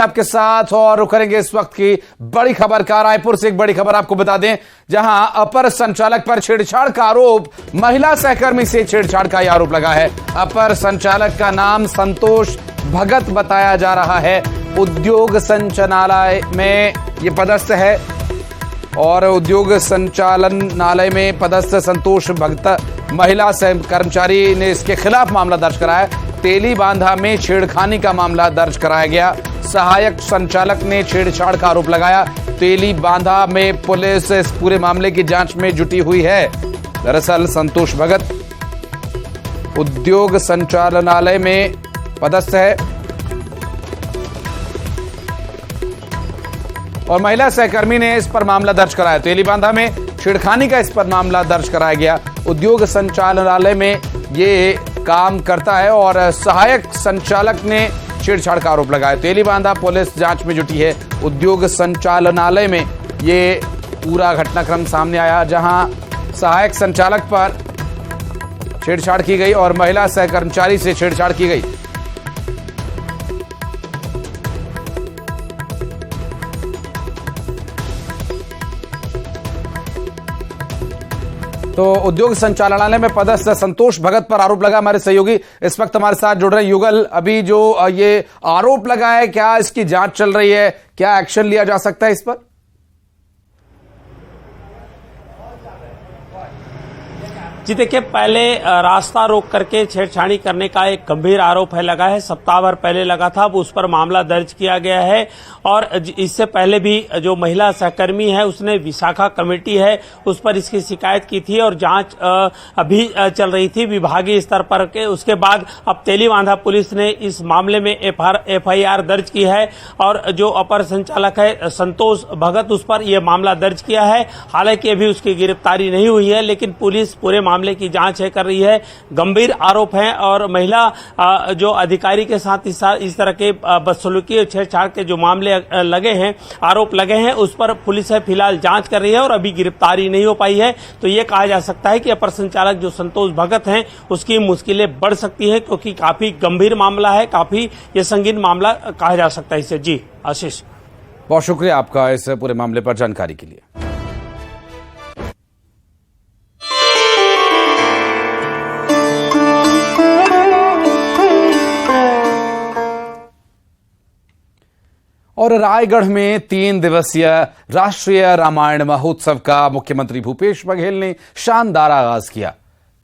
आपके साथ और रुक करेंगे इस वक्त की बड़ी खबर का। रायपुर से एक बड़ी खबर आपको बता दें, जहां अपर संचालक पर छेड़छाड़ का आरोप, महिला सहकर्मी से छेड़छाड़ का यह आरोप लगा है। अपर संचालक का नाम संतोष भगत बताया जा रहा है। उद्योग संचालनालय में यह पदस्थ है और उद्योग संचालनालय में पदस्थ संतोष भगत महिला कर्मचारी ने इसके खिलाफ मामला दर्ज कराया। तेली बांधा में छेड़खानी का मामला दर्ज कराया गया। सहायक संचालक ने छेड़छाड़ का आरोप लगाया। तेली बांधा में पुलिस इस पूरे मामले की जांच में जुटी हुई है। दरअसल संतोष भगत उद्योग संचालनालय में पदस्थ है और महिला सहकर्मी ने इस पर मामला दर्ज कराया। तेली बांधा में छेड़खानी का इस पर मामला दर्ज कराया गया। उद्योग संचालनालय में ये काम करता है और सहायक संचालक ने छेड़छाड़ का आरोप लगाया। तेली बांधा पुलिस जांच में जुटी है। उद्योग संचालनालय में ये पूरा घटनाक्रम सामने आया, जहां सहायक संचालक पर छेड़छाड़ की गई और महिला सहकर्मचारी से छेड़छाड़ की गई। तो उद्योग संचालनालय में पदस्थ संतोष भगत पर आरोप लगा। हमारे सहयोगी इस वक्त हमारे साथ जुड़ रहे हैं। युगल, अभी जो ये आरोप लगा है, क्या इसकी जांच चल रही है? क्या एक्शन लिया जा सकता है इस पर? जी देखिए, पहले रास्ता रोक करके छेड़छाड़ी करने का एक गंभीर आरोप है लगा है, सप्ताह भर पहले लगा था। अब उस पर मामला दर्ज किया गया है और इससे पहले भी जो महिला सहकर्मी है उसने विशाखा कमेटी है उस पर इसकी शिकायत की थी और जांच अभी चल रही थी विभागीय स्तर पर के। उसके बाद अब तेली बांधा पुलिस ने इस मामले में एफआईआर दर्ज की है और जो अपर संचालक है संतोष भगत, उस पर यह मामला दर्ज किया है। हालांकि अभी उसकी गिरफ्तारी नहीं हुई है, लेकिन पुलिस पूरे मामले की जांच कर रही है। गंभीर आरोप है और महिला जो अधिकारी के साथ इस तरह के बदसलूकी और छेड़छाड़ के जो मामले लगे हैं, आरोप लगे हैं, उस पर पुलिस है फिलहाल जांच कर रही है और अभी गिरफ्तारी नहीं हो पाई है। तो ये कहा जा सकता है कि अपर संचालक जो संतोष भगत हैं उसकी मुश्किलें बढ़ सकती हैं, क्योंकि काफी गंभीर मामला है, काफी ये संगीन मामला कहा जा सकता है इसे। जी आशीष, बहुत शुक्रिया आपका इस पूरे मामले पर जानकारी के लिए। और रायगढ़ में 3 दिवसीय राष्ट्रीय रामायण महोत्सव का मुख्यमंत्री भूपेश बघेल ने शानदार आगाज किया।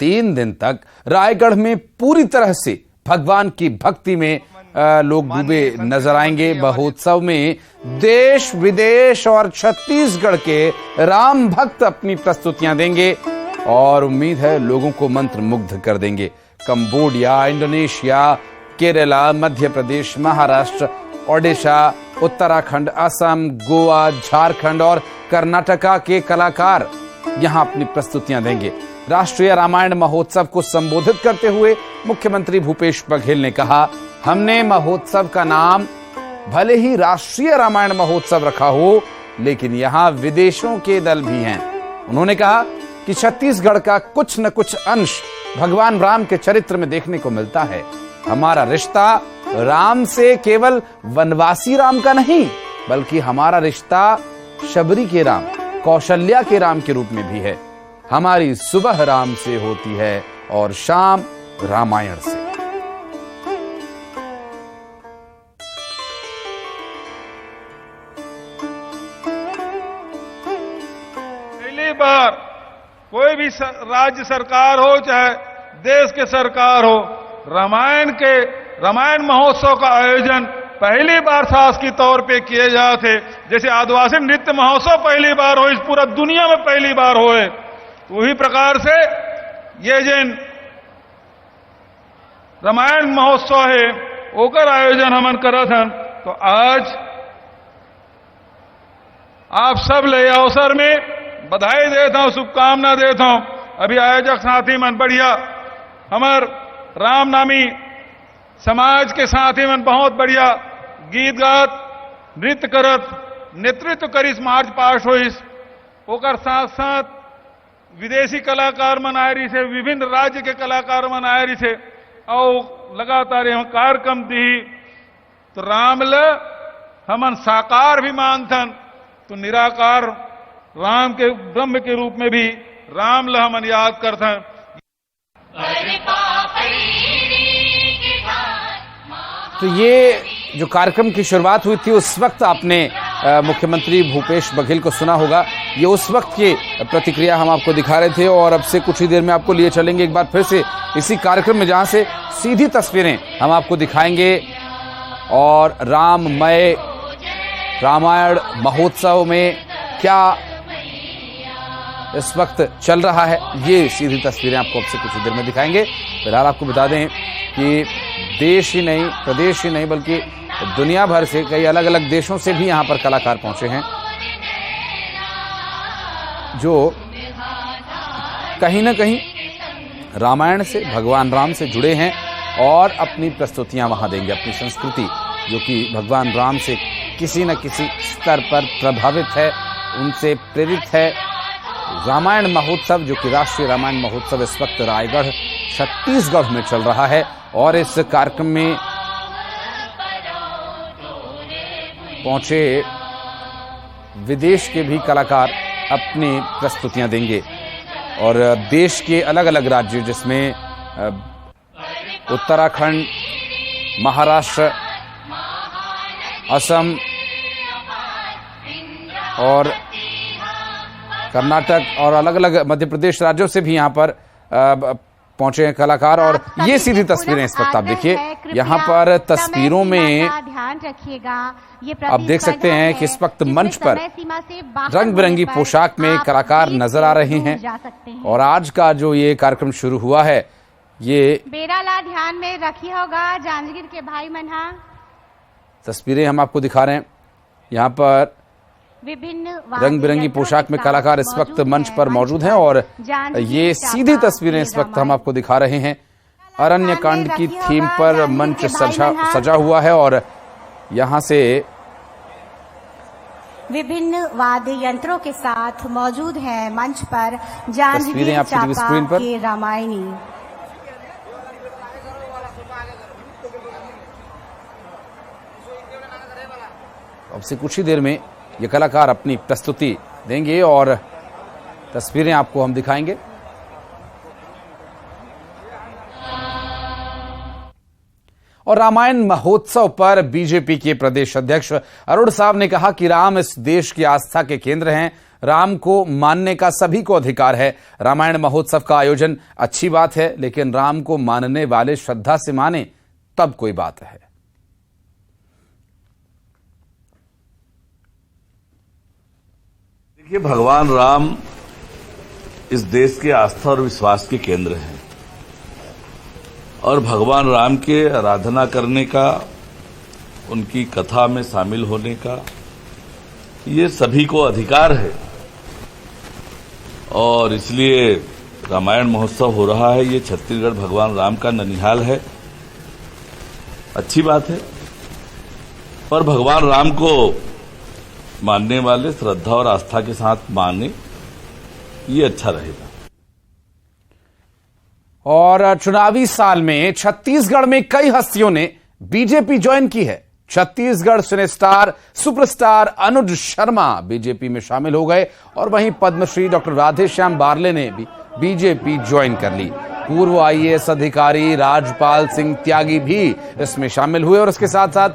3 दिन तक रायगढ़ में पूरी तरह से भगवान की भक्ति में लोग डूबे नजर आएंगे। महोत्सव में देश विदेश और छत्तीसगढ़ के राम भक्त अपनी प्रस्तुतियां देंगे और उम्मीद है लोगों को मंत्र मुग्ध कर देंगे। कंबोडिया, इंडोनेशिया, केरला, मध्य प्रदेश, महाराष्ट्र, ओडिशा, उत्तराखंड, असम, गोवा, झारखंड और कर्नाटका के कलाकार यहां अपनी प्रस्तुतियां देंगे। राष्ट्रीय रामायण महोत्सव को संबोधित करते हुए मुख्यमंत्री भूपेश बघेल ने कहा, हमने महोत्सव का नाम भले ही राष्ट्रीय रामायण महोत्सव रखा हो, लेकिन यहां विदेशों के दल भी हैं। उन्होंने कहा कि छत्तीसगढ़ का कुछ न कुछ अंश भगवान राम के चरित्र में देखने को मिलता है। हमारा रिश्ता राम से केवल वनवासी राम का नहीं, बल्कि हमारा रिश्ता शबरी के राम, कौशल्या के राम के रूप में भी है। हमारी सुबह राम से होती है और शाम रामायण से। पहली बार कोई भी राज्य सरकार हो चाहे देश के सरकार हो, रामायण महोत्सव का आयोजन पहली बार शासकीय तौर पे किए जाते। जैसे आदिवासी नृत्य महोत्सव पहली बार हो, इस पूरा दुनिया में पहली बार होए, तो वही प्रकार से ये जिन रामायण महोत्सव है ओकर आयोजन हमन करत हन। तो आज आप सब ले अवसर में बधाई देता हूं, शुभकामना देता हूं। अभी आयोजक साथी मन बढ़िया, हमार रामनामी समाज के साथी मन बहुत बढ़िया गीत गात, नृत्य करत, नेतृत्व करिस, मार्च पास्ट होइस। ओकर साथ साथ विदेशी कलाकार मन आए रही से, विभिन्न राज्य के कलाकार मन आए रही से और लगातार यहाँ कार्यक्रम दी। तो रामल हमन साकार भी मानथन तो निराकार राम के ब्रह्म के रूप में भी राम ल हमन याद करथन। तो ये जो कार्यक्रम की शुरुआत हुई थी उस वक्त आपने मुख्यमंत्री भूपेश बघेल को सुना होगा। ये उस वक्त की प्रतिक्रिया हम आपको दिखा रहे थे और अब से कुछ ही देर में आपको लिए चलेंगे एक बार फिर से इसी कार्यक्रम में, जहां से सीधी तस्वीरें हम आपको दिखाएंगे और राममय रामायण महोत्सव में क्या इस वक्त चल रहा है, ये सीधी तस्वीरें आपको अब से कुछ ही देर में दिखाएंगे। फिलहाल आपको बता दें कि देश ही नहीं, प्रदेश ही नहीं, बल्कि दुनिया भर से कई अलग अलग देशों से भी यहां पर कलाकार पहुंचे हैं जो कहीं ना कहीं रामायण से, भगवान राम से जुड़े हैं और अपनी प्रस्तुतियां वहां देंगे। अपनी संस्कृति जो कि भगवान राम से किसी न किसी स्तर पर प्रभावित है, उनसे प्रेरित है। रामायण महोत्सव जो कि राष्ट्रीय रामायण महोत्सव इस वक्त रायगढ़ छत्तीसगढ़ में चल रहा है और इस कार्यक्रम में पहुंचे विदेश के भी कलाकार अपनी प्रस्तुतियां देंगे और देश के अलग अलग राज्य जिसमें उत्तराखंड, महाराष्ट्र, असम और कर्नाटक और अलग अलग मध्य प्रदेश राज्यों से भी यहां पर पहुंचे हैं कलाकार। और ये सीधी तस्वीरें इस वक्त आप देखिए, यहाँ पर तस्वीरों में ध्यान रखिएगा। आप देख सकते हैं कि इस वक्त मंच पर रंग बिरंगी पोशाक में कलाकार नजर आ रहे हैं और आज का जो ये कार्यक्रम शुरू हुआ है ये बेराला ध्यान में रखी होगा जांजगीर के भाई मनहा। तस्वीरें हम आपको दिखा रहे हैं, यहाँ पर विभिन्न रंग बिरंगी पोशाक में कलाकार इस वक्त मंच पर मौजूद हैं और ये सीधी तस्वीरें इस वक्त हम आपको दिखा रहे हैं। अरण्यकांड की थीम पर मंच सजा हुआ है और यहाँ से विभिन्न वाद्य यंत्रों के साथ मौजूद है मंच पर जांजगीर चांपा के रामायणी। अब से कुछ ही देर में ये कलाकार अपनी प्रस्तुति देंगे और तस्वीरें आपको हम दिखाएंगे। और रामायण महोत्सव पर बीजेपी के प्रदेश अध्यक्ष अरुण साव ने कहा कि राम इस देश की आस्था के केंद्र हैं, राम को मानने का सभी को अधिकार है। रामायण महोत्सव का आयोजन अच्छी बात है, लेकिन राम को मानने वाले श्रद्धा से माने तब कोई बात है। देखिए, भगवान राम इस देश के आस्था और विश्वास के केंद्र हैं और भगवान राम के आराधना करने का, उनकी कथा में शामिल होने का ये सभी को अधिकार है और इसलिए रामायण महोत्सव हो रहा है। ये छत्तीसगढ़ भगवान राम का ननिहाल है, अच्छी बात है, पर भगवान राम को मानने वाले श्रद्धा और आस्था के साथ माने, ये अच्छा रहेगा। और चुनावी साल में छत्तीसगढ़ में कई हस्तियों ने बीजेपी ज्वाइन की है। Chhattisgarh cine star superstar Anuj Sharma BJP में शामिल हो गए और वहीं पद्मश्री डॉक्टर राधेश्याम बारले ने भी बीजेपी ज्वाइन कर ली। पूर्व IAS अधिकारी राजपाल सिंह त्यागी भी इसमें शामिल हुए और इसके साथ साथ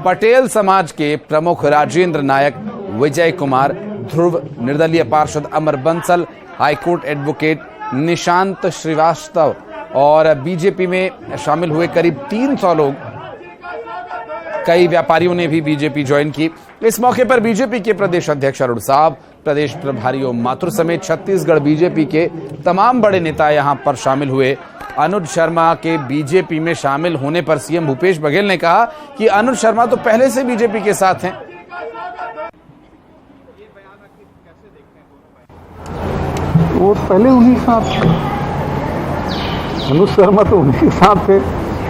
पटेल समाज के प्रमुख राजेंद्र नायक, विजय कुमार, ध्रुव, निर्दलीय पार्षद अमर बंसल, हाईकोर्ट एडवोकेट निशांत श्रीवास्तव और बीजेपी में शामिल हुए करीब 300 लोग। कई व्यापारियों ने भी बीजेपी ज्वाइन की। इस मौके पर बीजेपी के प्रदेश अध्यक्ष अरुण साव, प्रदेश प्रभारी ओम माथुर समेत छत्तीसगढ़ बीजेपी के तमाम बड़े नेता यहां पर शामिल हुए। अनुज शर्मा के बीजेपी में शामिल होने पर सीएम भूपेश बघेल ने कहा कि अनुज शर्मा तो पहले से बीजेपी के साथ हैं। वो पहले उन्हीं के साथ थे, अनुज शर्मा तो उन्हीं के साथ थे,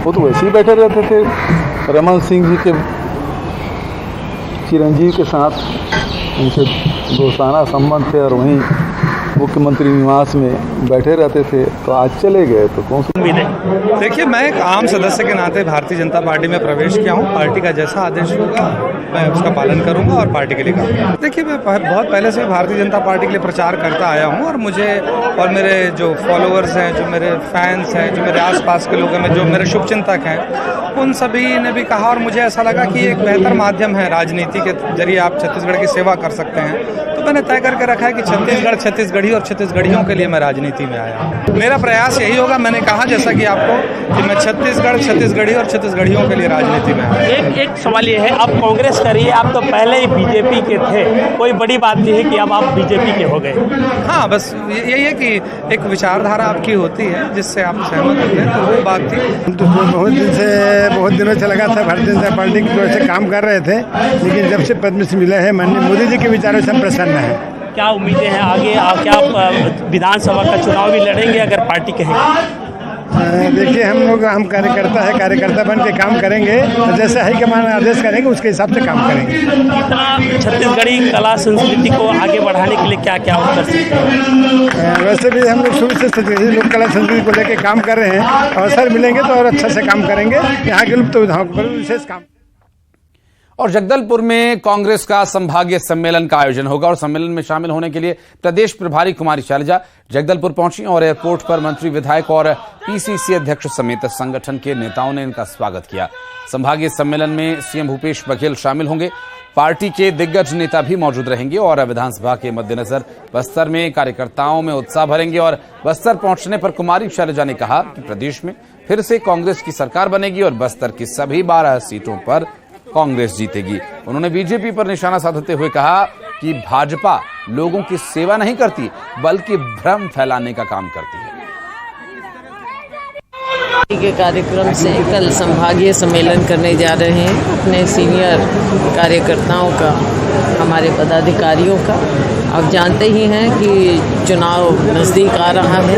वो तो वैसे ही बैठे रहते थे। रमन सिंह जी के चिरंजीव के साथ उनसे दोस्ताना संबंध थे और वहीं मुख्यमंत्री निवास में बैठे रहते थे, तो आज चले गए, तो कौन सी उम्मीद है? देखिए, मैं एक आम सदस्य के नाते भारतीय जनता पार्टी में प्रवेश किया हूँ। पार्टी का जैसा आदेश होगा मैं उसका पालन करूंगा और पार्टी के लिए काम करूंगा। देखिए, मैं बहुत पहले से भारतीय जनता पार्टी के लिए प्रचार करता आया हूँ और मुझे और मेरे जो फॉलोअर्स हैं, जो मेरे फैंस हैं, जो मेरे आसपास के लोग हैं, जो मेरे शुभचिंतक हैं, उन सभी ने भी कहा और मुझे ऐसा लगा कि एक बेहतर माध्यम है, राजनीति के जरिए आप छत्तीसगढ़ की सेवा कर सकते हैं। तो मैंने तय करके रखा है कि छत्तीसगढ़, छत्तीसगढ़ी और छत्तीसगढ़ियों के लिए मैं राजनीति में आया हूँ। मेरा प्रयास यही होगा, मैंने कहा जैसा कि आपको, कि मैं छत्तीसगढ़, छत्तीसगढ़ी और छत्तीसगढ़ियों के लिए राजनीति में आया। एक सवाल ये है, अब कांग्रेस करिए, आप तो पहले ही बीजेपी के थे, कोई बड़ी बात नहीं है कि अब आप बीजेपी के हो गए। हाँ, बस यही है कि एक विचारधारा आपकी होती है जिससे आप सहमत होते हैं, तो वो बात थी। तो बहुत दिनों से लगा था भारतीय जनता पार्टी की ओर से काम कर रहे थे, लेकिन जब से पद्मश्री मिला है माननीय मोदी जी के विचारों से हम प्रसन्न हैं। क्या उम्मीदें हैं आगे? क्या विधानसभा का चुनाव भी लड़ेंगे अगर पार्टी कहेगी? देखिए, हम कार्यकर्ता बन के काम करेंगे, तो जैसे हाईकमान आदेश करेंगे उसके हिसाब से काम करेंगे। इतना छत्तीसगढ़ी कला संस्कृति को आगे बढ़ाने के लिए क्या क्या आप कर सकते हैं? वैसे भी हम लोग शुरू से लोक कला संस्कृति को लेकर काम कर रहे हैं, अवसर मिलेंगे तो और अच्छा से काम करेंगे। यहाँ के लुप्त विधाओं पर विशेष काम। और जगदलपुर में कांग्रेस का संभागीय सम्मेलन का आयोजन होगा और सम्मेलन में शामिल होने के लिए प्रदेश प्रभारी कुमारी शैलजा जगदलपुर पहुंची और एयरपोर्ट पर मंत्री, विधायक और पीसीसी अध्यक्ष समेत संगठन के नेताओं ने इनका स्वागत किया। संभागीय सम्मेलन में सीएम भूपेश बघेल शामिल होंगे, पार्टी के दिग्गज नेता भी मौजूद रहेंगे और विधानसभा के मद्देनजर बस्तर में कार्यकर्ताओं में उत्साह भरेंगे। और बस्तर पहुंचने पर कुमारी शैलजा ने कहा कि प्रदेश में फिर से कांग्रेस की सरकार बनेगी और बस्तर की सभी 12 सीटों पर कांग्रेस जीतेगी। उन्होंने बीजेपी पर निशाना साधते हुए कहा कि भाजपा लोगों की सेवा नहीं करती बल्कि भ्रम फैलाने का काम करती है। के कार्यक्रम से कल संभागीय सम्मेलन करने जा रहे हैं अपने सीनियर कार्यकर्ताओं का, हमारे पदाधिकारियों का। आप जानते ही हैं कि चुनाव नज़दीक आ रहा है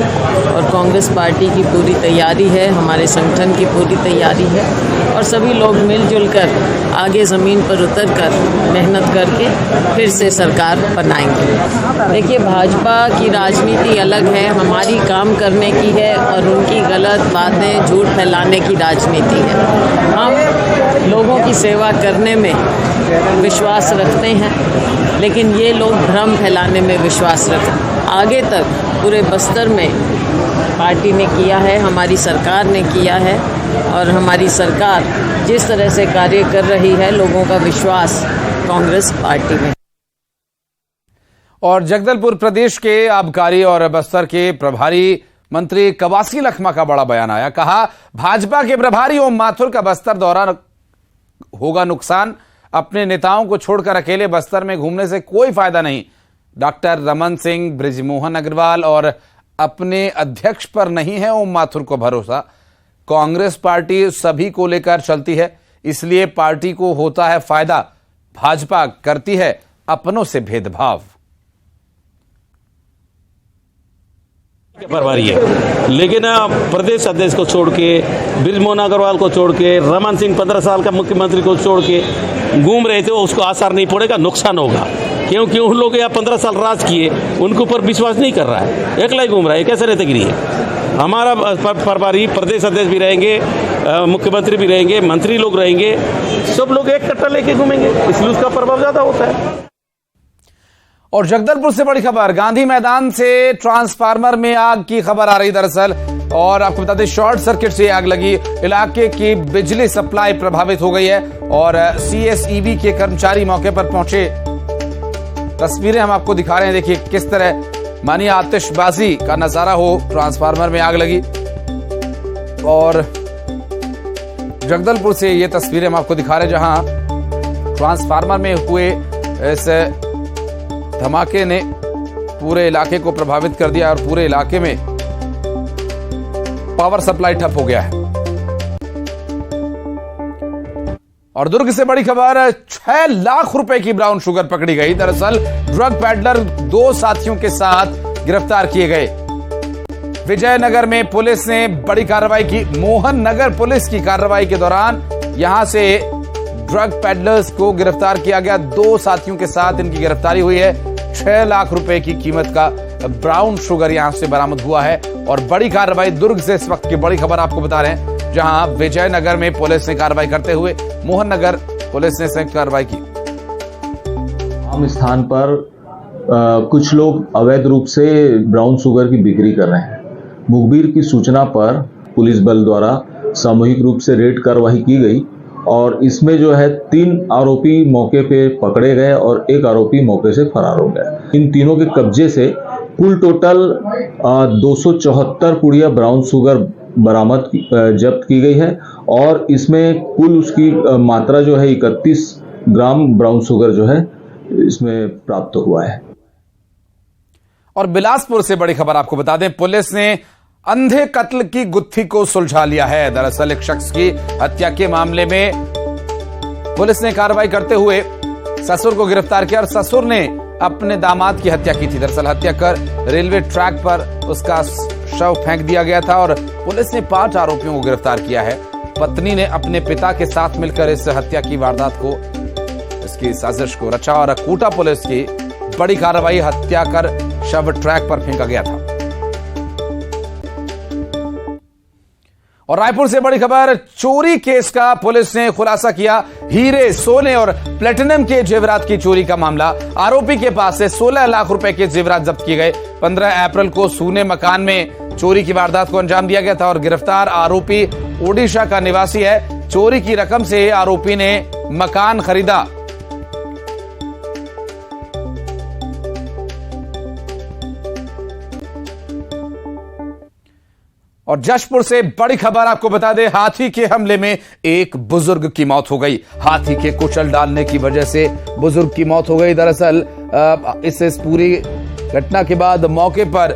और कांग्रेस पार्टी की पूरी तैयारी है, हमारे संगठन की पूरी तैयारी है और सभी लोग मिलजुल कर आगे ज़मीन पर उतर कर मेहनत करके फिर से सरकार बनाएंगे। देखिए, भाजपा की राजनीति अलग है, हमारी काम करने की है और उनकी गलत बातें, झूठ फैलाने की राजनीति है। हम लोगों की सेवा करने में विश्वास रखते हैं, लेकिन ये लोग भ्रम फैलाने में विश्वास रखते। आगे तक पूरे बस्तर में पार्टी ने किया है, हमारी सरकार ने किया है और हमारी सरकार जिस तरह से कार्य कर रही है, लोगों का विश्वास कांग्रेस पार्टी में। और जगदलपुर प्रदेश के आबकारी और बस्तर के प्रभारी मंत्री कवासी लखमा का बड़ा बयान आया। कहा, भाजपा के प्रभारी ओम माथुर का बस्तर दौरा होगा नुकसान। अपने नेताओं को छोड़कर अकेले बस्तर में घूमने से कोई फायदा नहीं। डॉक्टर रमन सिंह, बृजमोहन अग्रवाल और अपने अध्यक्ष पर नहीं है ओम माथुर को भरोसा। कांग्रेस पार्टी सभी को लेकर चलती है, इसलिए पार्टी को होता है फायदा। भाजपा करती है अपनों से भेदभाव। प्रभारी है, लेकिन प्रदेश अध्यक्ष को छोड़ के, बृजमोहन अग्रवाल को छोड़ के, रमन सिंह 15 साल का मुख्यमंत्री को छोड़ के घूम रहे थे, उसको असर नहीं पड़ेगा, नुकसान होगा। क्योंकि उन लोग यहाँ 15 साल राज किए, उनके ऊपर विश्वास नहीं कर रहा है, अकेला ही घूम रहा है, कैसे रहते गिरी है। हमारा प्रभारी प्रदेश अध्यक्ष भी रहेंगे, मुख्यमंत्री भी रहेंगे, मंत्री लोग रहेंगे, सब लोग एक कट्टा लेके घूमेंगे, इसलिए उसका प्रभाव ज्यादा होता है। और जगदलपुर से बड़ी खबर, गांधी मैदान से ट्रांसफार्मर में आग की खबर आ रही दरअसल। और आपको बता दें, शॉर्ट सर्किट से आग लगी, इलाके की बिजली सप्लाई प्रभावित हो गई है और सीएसईबी के कर्मचारी मौके पर पहुंचे। तस्वीरें हम आपको दिखा रहे हैं, देखिए किस तरह मानिए आतिशबाजी का नजारा हो। ट्रांसफार्मर में आग लगी और जगदलपुर से ये तस्वीरें हम आपको दिखा रहे हैं, जहां ट्रांसफार्मर में हुए इस धमाके ने पूरे इलाके को प्रभावित कर दिया और पूरे इलाके में पावर सप्लाई ठप हो गया है। और दुर्ग से बड़ी खबर, 6 लाख रुपए की ब्राउन शुगर पकड़ी गई। दरअसल ड्रग पैडलर 2 साथियों के साथ गिरफ्तार किए गए। विजयनगर में पुलिस ने बड़ी कार्रवाई की। मोहन नगर पुलिस की कार्रवाई के दौरान यहां से ड्रग पैडलर्स को गिरफ्तार किया गया। 2 साथियों के साथ इनकी गिरफ्तारी हुई है। 6 लाख रुपए की कीमत का ब्राउन शुगर यहां से बरामद हुआ है। और बड़ी कार्रवाई दुर्ग से इस वक्त की बड़ी खबर आपको बता रहे हैं, जहां विजयनगर में पुलिस ने कार्रवाई करते हुए मोहन नगर पुलिस ने संयुक्त कार्रवाई की। आम स्थान पर कुछ लोग अवैध रूप से ब्राउन शुगर की बिक्री कर रहे हैं। मुखबिर की सूचना पर पुलिस बल द्वारा सामूहिक रूप से रेड कार्रवाई की गई और इसमें जो है 3 आरोपी मौके पे पकड़े गए और 1 आरोपी मौके से फरार हो गया। इन तीनों के कब्जे से कुल टोटल 274 पुड़िया ब्राउन शुगर बरामद जब्त की गई है और इसमें कुल उसकी मात्रा जो है 31 ग्राम ब्राउन शुगर जो है इसमें प्राप्त हुआ है। और बिलासपुर से बड़ी खबर आपको बता दें, पुलिस ने अंधे कत्ल की गुत्थी को सुलझा लिया है। दरअसल एक शख्स की हत्या के मामले में पुलिस ने कार्रवाई करते हुए ससुर को गिरफ्तार किया और ससुर ने अपने दामाद की हत्या की थी। दरअसल हत्या कर रेलवे ट्रैक पर उसका शव फेंक दिया गया था और पुलिस ने 5 आरोपियों को गिरफ्तार किया है। पत्नी ने अपने पिता के साथ मिलकर इस हत्या की वारदात को, इसकी साजिश को रचा और कोटा पुलिस की बड़ी कार्रवाई, हत्या कर शव ट्रैक पर फेंका गया था। और रायपुर से बड़ी खबर, चोरी केस का पुलिस ने खुलासा किया। हीरे, सोने और प्लेटिनम के जेवरात की चोरी का मामला। आरोपी के पास से 16 लाख रुपए के जेवरात जब्त किए गए। 15 अप्रैल को सूने मकान में चोरी की वारदात को अंजाम दिया गया था और गिरफ्तार आरोपी ओडिशा का निवासी है। चोरी की रकम से आरोपी ने मकान खरीदा। और जशपुर से बड़ी खबर आपको बता दें, हाथी के हमले में एक बुजुर्ग की मौत हो गई। हाथी के कुचल डालने की वजह से बुजुर्ग की मौत हो गई। दरअसल इस पूरी घटना के बाद मौके पर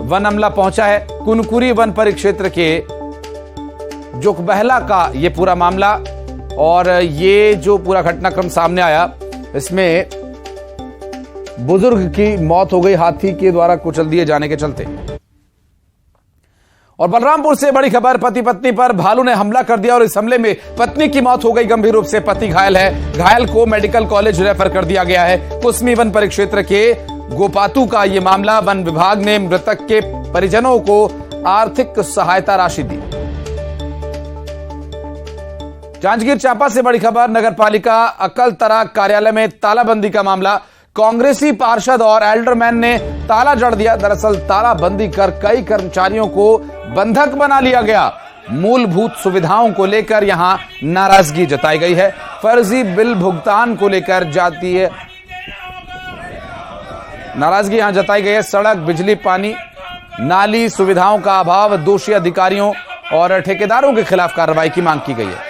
वन अमला पहुंचा है। कुनकुरी वन परिक्षेत्र के जुकबहला का ये पूरा मामला और ये जो पूरा घटनाक्रम सामने आया, इसमें बुजुर्ग की मौत हो गई हाथी के द्वारा कुचल दिए जाने के चलते। और बलरामपुर से बड़ी खबर, पति पत्नी पर भालू ने हमला कर दिया और इस हमले में पत्नी की मौत हो गई। गंभीर रूप से पति घायल है। घायल को मेडिकल कॉलेज रेफर कर दिया गया है। कुसमी वन परिक्षेत्र के गोपातू का यह मामला। वन विभाग ने मृतक के परिजनों को आर्थिक सहायता राशि दी। जांजगीर चांपा से बड़ी खबर, नगर पालिका अकलतरा कार्यालय में तालाबंदी का मामला। कांग्रेसी पार्षद और एल्डरमैन ने ताला जड़ दिया। दरअसल तालाबंदी कर कई कर्मचारियों को बंधक बना लिया गया। मूलभूत सुविधाओं को लेकर यहां नाराजगी जताई गई है। फर्जी बिल भुगतान को लेकर जातीय नाराजगी यहां जताई गई है। सड़क, बिजली, पानी, नाली सुविधाओं का अभाव, दोषी अधिकारियों और ठेकेदारों के खिलाफ कार्रवाई की मांग की गई है।